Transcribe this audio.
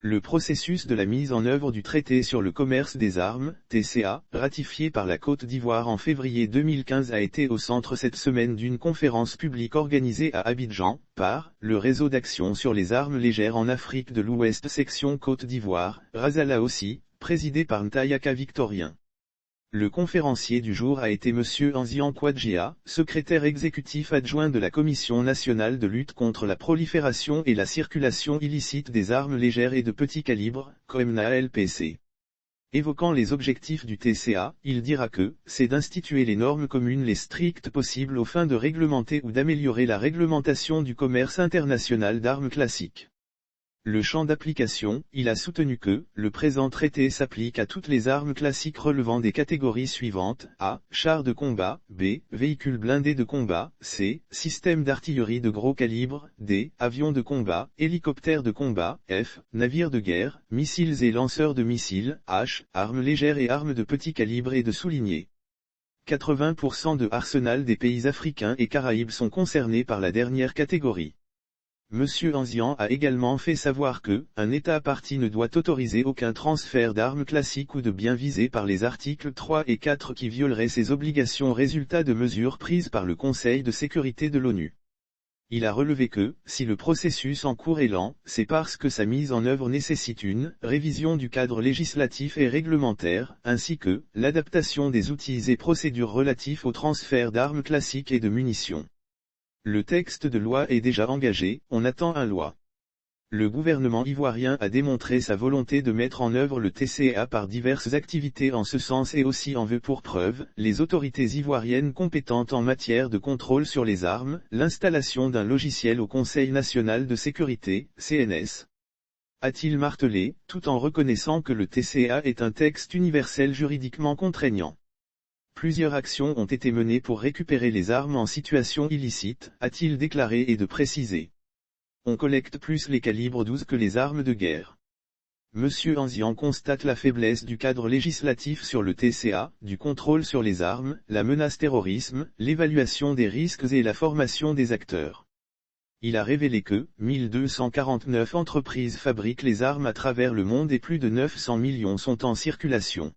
Le processus de la mise en œuvre du traité sur le commerce des armes, TCA, ratifié par la Côte d'Ivoire en février 2015 a été au centre cette semaine d'une conférence publique organisée à Abidjan, par le Réseau d'action sur les armes légères en Afrique de l'Ouest section Côte d'Ivoire, Razala aussi, présidé par Ntayaka Victorien. Le conférencier du jour a été M. Anzian Kwadjia, secrétaire exécutif adjoint de la Commission nationale de lutte contre la prolifération et la circulation illicite des armes légères et de petit calibre, COEMNA-LPC. Évoquant les objectifs du TCA, il dira que c'est d'instituer les normes communes les strictes possibles aux fins de réglementer ou d'améliorer la réglementation du commerce international d'armes classiques. Le champ d'application, il a soutenu que, le présent traité s'applique à toutes les armes classiques relevant des catégories suivantes, A. Chars de combat, B. Véhicules blindés de combat, C. Systèmes d'artillerie de gros calibre, D. Avions de combat, hélicoptères de combat, F. Navires de guerre, missiles et lanceurs de missiles, H. Armes légères et armes de petit calibre et de souligner. 80% de arsenal des pays africains et Caraïbes sont concernés par la dernière catégorie. Monsieur Anzian a également fait savoir que, un État partie ne doit autoriser aucun transfert d'armes classiques ou de biens visés par les articles 3 et 4 qui violeraient ses obligations résultat de mesures prises par le Conseil de sécurité de l'ONU. Il a relevé que, si le processus en cours est lent, c'est parce que sa mise en œuvre nécessite une révision du cadre législatif et réglementaire, ainsi que l'adaptation des outils et procédures relatifs au transfert d'armes classiques et de munitions. Le texte de loi est déjà engagé, on attend un loi. Le gouvernement ivoirien a démontré sa volonté de mettre en œuvre le TCA par diverses activités en ce sens et aussi en veut pour preuve, les autorités ivoiriennes compétentes en matière de contrôle sur les armes, l'installation d'un logiciel au Conseil national de sécurité, CNS. A-t-il martelé, tout en reconnaissant que le TCA est un texte universel juridiquement contraignant. Plusieurs actions ont été menées pour récupérer les armes en situation illicite, a-t-il déclaré et de préciser. On collecte plus les calibres 12 que les armes de guerre. Monsieur Anzian constate la faiblesse du cadre législatif sur le TCA, du contrôle sur les armes, la menace terrorisme, l'évaluation des risques et la formation des acteurs. Il a révélé que 1249 entreprises fabriquent les armes à travers le monde et plus de 900 millions sont en circulation.